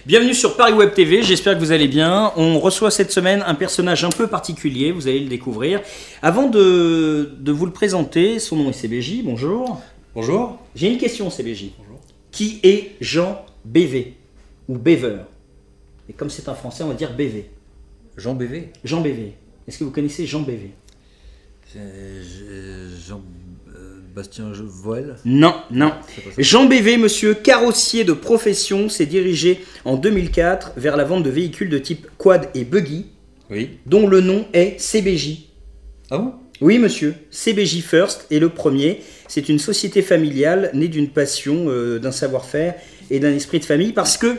Bienvenue sur Paris Web TV, j'espère que vous allez bien. On reçoit cette semaine un personnage un peu particulier, vous allez le découvrir. Avant de vous le présenter, son nom est CBJ, bonjour. Bonjour. J'ai une question CBJ. Bonjour. Qui est Jean BV ou Bever? Et comme c'est un français, on va dire BV. Jean BV. Jean BV. Est-ce que vous connaissez Jean BV? Jean Bastien Voël. Non, non. C'est pas ça. Jean BV, monsieur carrossier de profession, s'est dirigé en 2004 vers la vente de véhicules de type quad et buggy, Oui. dont le nom est CBJ. Ah bon? Oui, monsieur. CBJ First est le premier. C'est une société familiale née d'une passion, d'un savoir-faire et d'un esprit de famille. Parce que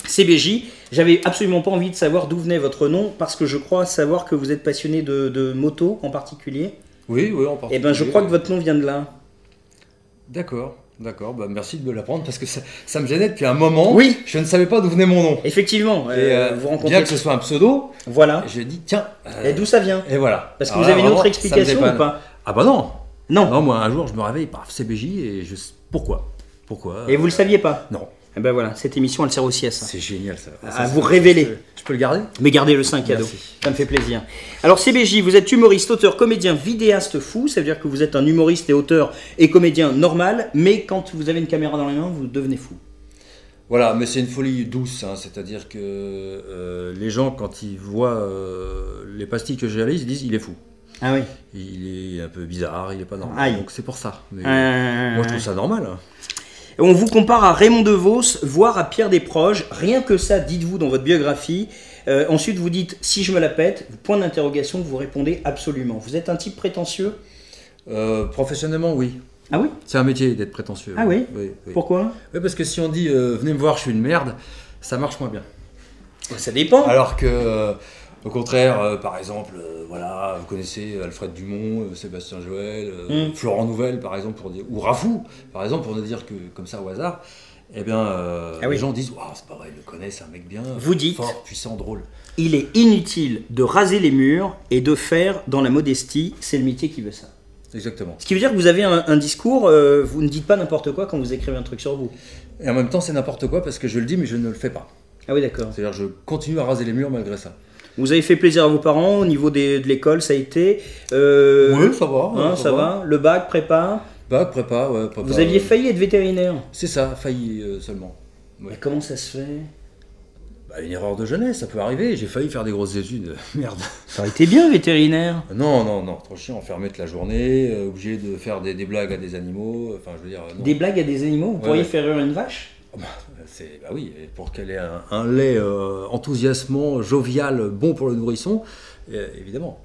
CBJ, j'avais absolument pas envie de savoir d'où venait votre nom, parce que je crois savoir que vous êtes passionné de moto en particulier. Oui, oui, en Eh particulier. bien, je crois que votre nom vient de là. D'accord, d'accord. Bah, merci de me l'apprendre parce que ça me gênait depuis un moment. Oui. Je ne savais pas d'où venait mon nom. Effectivement, vous rencontrez. Bien que ce soit un pseudo, Voilà. je dis tiens. Et d'où ça vient? Et voilà. Parce que Alors vous avez là, une autre vraiment, ça me explication dépanne. ou pas? Ah bah non. Non. Non, moi un jour je me réveille par CBJ et je pourquoi? Pourquoi? Et vous le saviez pas? Non. Eh ben voilà, cette émission elle sert aussi à ça. C'est génial ça. À vous révéler. Je peux le garder? Mais gardez le 5 cadeau, Merci. ça me fait plaisir. Alors CBJ, vous êtes humoriste, auteur, comédien, vidéaste fou, ça veut dire que vous êtes un humoriste et auteur et comédien normal, mais quand vous avez une caméra dans les mains, vous devenez fou. Voilà, mais c'est une folie douce, hein, c'est-à-dire que les gens, quand ils voient les pastilles que je réalise, ils disent il est fou. Ah oui. Il est un peu bizarre, il est pas normal. Aïe. Donc c'est pour ça. Mais moi je trouve ça normal. Hein. On vous compare à Raymond DeVos, voire à Pierre Desproges, rien que ça, dites-vous dans votre biographie. Ensuite vous dites si je me la pète, point d'interrogation, vous répondez absolument. Vous êtes un type prétentieux? Professionnellement, oui. Ah oui? C'est un métier d'être prétentieux. Ah oui? Oui, oui. Pourquoi? Oui, parce que si on dit venez me voir, je suis une merde, ça marche moins bien. Ça dépend. Alors que, au contraire, par exemple, voilà, vous connaissez Alfred Dumont, Sébastien Joël, Florent Nouvel, par exemple, pour dire, ou Rafou, par exemple, pour ne dire que comme ça au hasard, eh bien, Ah les oui. gens disent, waouh, c'est pas vrai, il le connaît, c'est un mec bien, Vous dites- fort, puissant, drôle. Il est inutile de raser les murs et de faire dans la modestie, c'est le métier qui veut ça. Exactement. Ce qui veut dire que vous avez un discours, vous ne dites pas n'importe quoi quand vous écrivez un truc sur vous. Et en même temps, c'est n'importe quoi parce que je le dis, mais je ne le fais pas. Ah oui, d'accord. C'est-à-dire, je continue à raser les murs malgré ça. Vous avez fait plaisir à vos parents au niveau de l'école, ça a été. Oui, ça va. Hein, ça va. Le bac, prépa. Bac, prépa, ouais, prépa. Vous aviez failli être vétérinaire. C'est ça, failli seulement. Ouais. Mais comment ça se fait? Bah, une erreur de jeunesse, ça peut arriver. J'ai failli faire des grosses études. Merde. Ça aurait été bien vétérinaire. Non, non, non, trop chiant, enfermé toute la journée, obligé de faire des blagues à des animaux. Enfin, je veux dire, non. Des blagues à des animaux, vous pourriez ouais. faire rire une vache? Bah, bah oui, et pour qu'elle ait un lait enthousiasmant, jovial, bon pour le nourrisson, évidemment.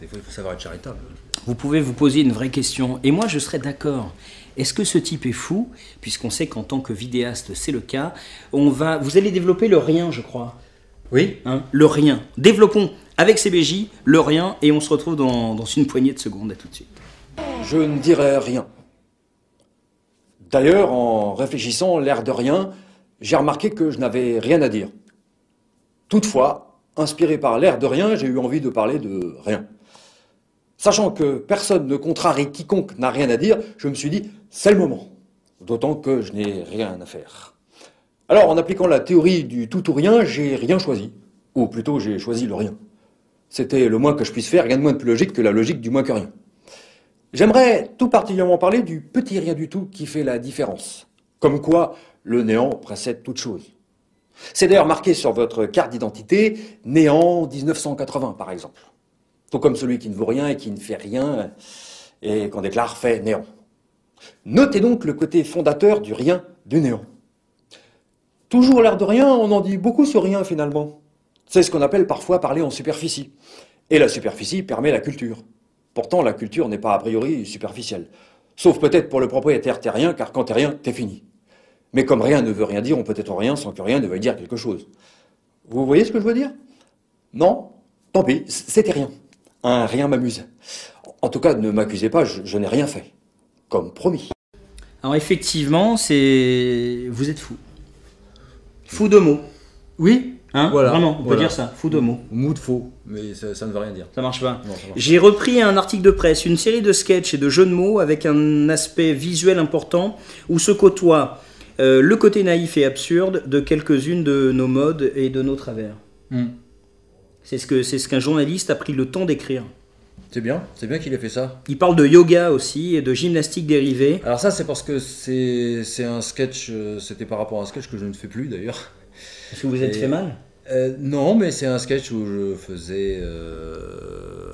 Des fois, il faut savoir être charitable. Vous pouvez vous poser une vraie question, et moi je serais d'accord. Est-ce que ce type est fou? Puisqu'on sait qu'en tant que vidéaste, c'est le cas. Vous allez développer le rien, je crois. Oui. Hein, le rien. Développons avec CBJ le rien, et on se retrouve dans une poignée de secondes. À tout de suite. Je ne dirai rien. D'ailleurs, en réfléchissant l'air de rien, j'ai remarqué que je n'avais rien à dire. Toutefois, inspiré par l'air de rien, j'ai eu envie de parler de rien. Sachant que personne ne contrarie quiconque n'a rien à dire, je me suis dit, c'est le moment. D'autant que je n'ai rien à faire. Alors, en appliquant la théorie du tout ou rien, j'ai rien choisi. Ou plutôt, j'ai choisi le rien. C'était le moins que je puisse faire, rien de moins de plus logique que la logique du moins que rien. J'aimerais tout particulièrement parler du petit rien du tout qui fait la différence. Comme quoi, le néant précède toute chose. C'est d'ailleurs marqué sur votre carte d'identité, néant 1980 par exemple. Tout comme celui qui ne vaut rien et qui ne fait rien, et qu'on déclare fait néant. Notez donc le côté fondateur du rien, du néant. Toujours l'air de rien, on en dit beaucoup sur rien finalement. C'est ce qu'on appelle parfois parler en superficie. Et la superficie permet la culture. Pourtant, la culture n'est pas a priori superficielle. Sauf peut-être pour le propriétaire terrien, car quand t'es rien, t'es fini. Mais comme rien ne veut rien dire, on peut être rien sans que rien ne veuille dire quelque chose. Vous voyez ce que je veux dire? Non? Tant pis, c'était rien. Un rien m'amuse. En tout cas, ne m'accusez pas, je n'ai rien fait. Comme promis. Alors effectivement, vous êtes fou. Fou de mots. Oui. Hein? Voilà. Vraiment, on peut Voilà. dire ça. Fou de mots. Mou de faux, mais ça ne veut rien dire. Ça marche pas. Non, ça marche. J'ai repris un article de presse, une série de sketchs et de jeux de mots avec un aspect visuel important où se côtoient le côté naïf et absurde de quelques-unes de nos modes et de nos travers. C'est ce qu'un journaliste a pris le temps d'écrire. C'est bien qu'il ait fait ça. Il parle de yoga aussi et de gymnastique dérivée. Alors ça, c'est parce que c'est un sketch, c'était par rapport à un sketch que je ne fais plus d'ailleurs. Est-ce que vous êtes fait mal? Non, mais c'est un sketch où je faisais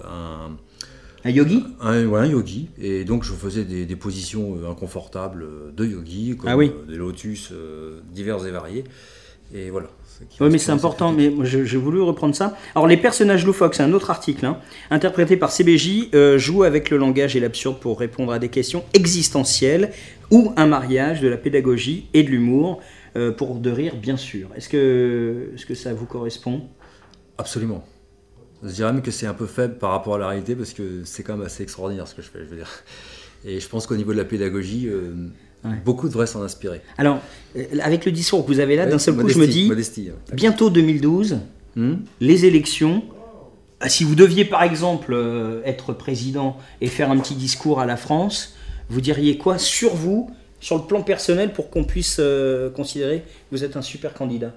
un yogi? Un yogi, et donc je faisais des positions inconfortables de yogi, comme des lotus divers et variés, et voilà. Oui, mais c'est important, mais j'ai voulu reprendre ça. Alors, les personnages loufoques, c'est un autre article, interprété par CBJ, jouent avec le langage et l'absurde pour répondre à des questions existentielles ou un mariage de la pédagogie et de l'humour, pour de rire, bien sûr. Est-ce que ça vous correspond? Absolument. Je dirais même que c'est un peu faible par rapport à la réalité, parce que c'est quand même assez extraordinaire ce que je fais, je veux dire. Et je pense qu'au niveau de la pédagogie... beaucoup devraient s'en inspirer. Alors, avec le discours que vous avez là, d'un seul coup, je me dis, bientôt 2012, les élections, si vous deviez par exemple être président et faire un petit discours à la France, vous diriez quoi sur vous, sur le plan personnel, pour qu'on puisse considérer que vous êtes un super candidat?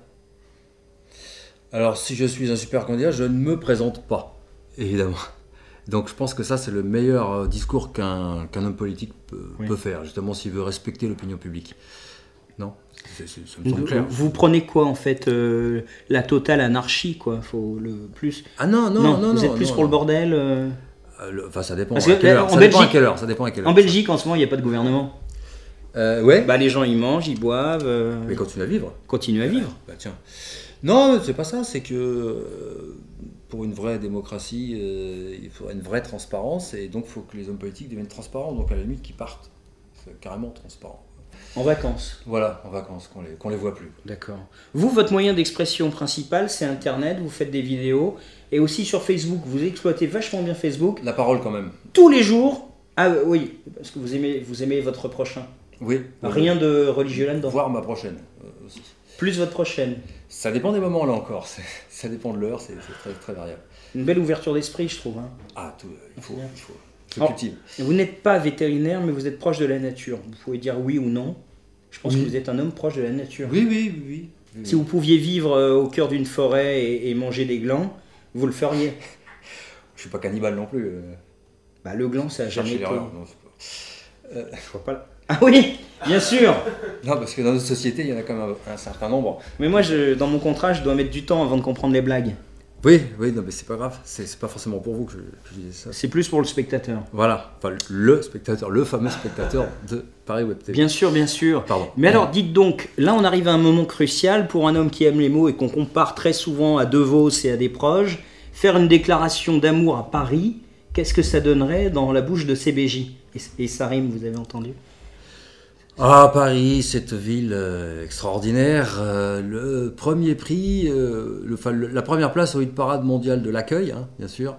Alors, si je suis un super candidat, je ne me présente pas, évidemment. Donc je pense que ça, c'est le meilleur discours qu'un homme politique peut faire, justement, s'il veut respecter l'opinion publique. Non, ça me semble clair. Vous prenez quoi, en fait, la totale anarchie, quoi? Faut le plus... Ah non, vous êtes plus pour le bordel Enfin, ça dépend. Parce que, ça dépend à quelle heure. En Belgique, en ce moment, il n'y a pas de gouvernement. Ouais. Bah, les gens, ils mangent, ils boivent. Mais continuent à vivre. Continuent à vivre. Bah tiens. Non, c'est pas ça, c'est que... pour une vraie démocratie, il faudrait une vraie transparence, et donc il faut que les hommes politiques deviennent transparents, donc à la limite qu'ils partent, c'est carrément transparent. En vacances? Voilà, en vacances, qu'on les voit plus. D'accord. Vous, votre moyen d'expression principal, c'est Internet, vous faites des vidéos, et aussi sur Facebook, vous exploitez vachement bien Facebook. La parole quand même. Tous les jours. Ah oui, parce que vous aimez votre prochain. Oui. Rien de religieux là-dedans. Voir ma prochaine aussi. Plus votre prochaine. Ça dépend des moments là encore, ça dépend de l'heure, c'est très, très variable. Une belle ouverture d'esprit, je trouve. Ah, il faut. Alors, vous n'êtes pas vétérinaire, mais vous êtes proche de la nature. Vous pouvez dire oui ou non. Je pense que vous êtes un homme proche de la nature. Oui. Si vous pouviez vivre au cœur d'une forêt et manger des glands, vous le feriez. Je suis pas cannibale non plus. Bah, le gland, ça a jamais été... Je vois pas... Ah oui, bien sûr. Non, parce que dans notre société, il y en a quand même un certain nombre. Mais moi, dans mon contrat, je dois mettre du temps avant de comprendre les blagues. Oui, non, mais c'est pas grave. C'est pas forcément pour vous que je disais ça. C'est plus pour le spectateur. Voilà, enfin, le spectateur, le fameux spectateur de Paris Web TV. Bien sûr. Pardon. Mais alors, dites donc, là, on arrive à un moment crucial pour un homme qui aime les mots et qu'on compare très souvent à De Vos et à Desproges. Faire une déclaration d'amour à Paris, qu'est-ce que ça donnerait dans la bouche de CBJ? Et ça rime, vous avez entendu? Ah, Paris, cette ville extraordinaire, le premier prix, la première place au hit parade mondial de l'accueil, bien sûr,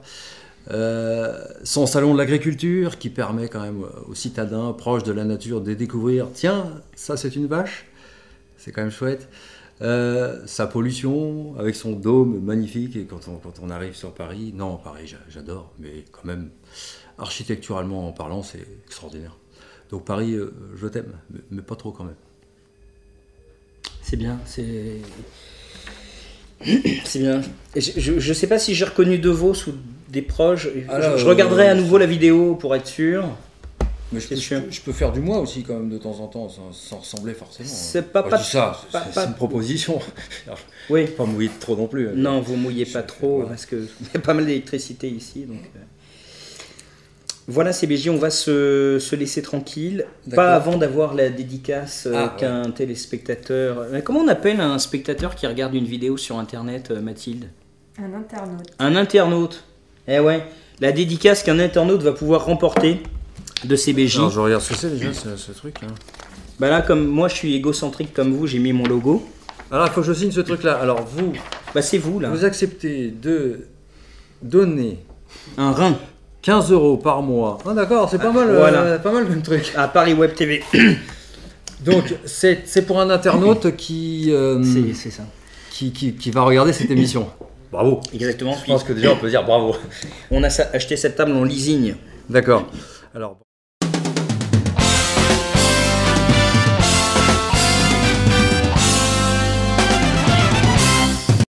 son salon de l'agriculture qui permet quand même aux citadins proches de la nature de découvrir, tiens, ça c'est une vache, c'est quand même chouette, sa pollution avec son dôme magnifique, et quand on arrive sur Paris, non, Paris j'adore, mais quand même, architecturalement en parlant, c'est extraordinaire. Donc Paris, je t'aime, mais pas trop quand même. C'est bien, c'est bien. Je sais pas si j'ai reconnu De Vos ou Desproges. Je regarderai à nouveau la vidéo pour être sûr. Mais je peux faire du moi aussi quand même de temps en temps, sans ressembler forcément. C'est pas, je dis ça, c'est une proposition. Oui. Pas mouiller trop non plus. Non, vous mouillez pas trop, parce qu'il y a pas mal d'électricité ici. Donc... Voilà CBJ, on va se laisser tranquille, pas avant d'avoir la dédicace qu'un téléspectateur... Mais comment on appelle un spectateur qui regarde une vidéo sur internet, Mathilde? Un internaute. Un internaute. Eh ouais, la dédicace qu'un internaute va pouvoir remporter de CBJ. Alors je regarde ce que c'est déjà ce truc là. Bah là, comme moi je suis égocentrique comme vous, j'ai mis mon logo. Alors il faut que je signe ce truc là. Alors vous... Bah c'est vous là. Vous acceptez de donner... Un rein. 15 € par mois. Ah d'accord, c'est pas mal, voilà. Pas mal comme truc. À Paris Web TV. Donc c'est pour un internaute qui... c'est ça. Qui va regarder cette émission. Bravo. Exactement. Je pense que déjà on peut dire bravo. On a acheté cette table en leasing. D'accord. Alors...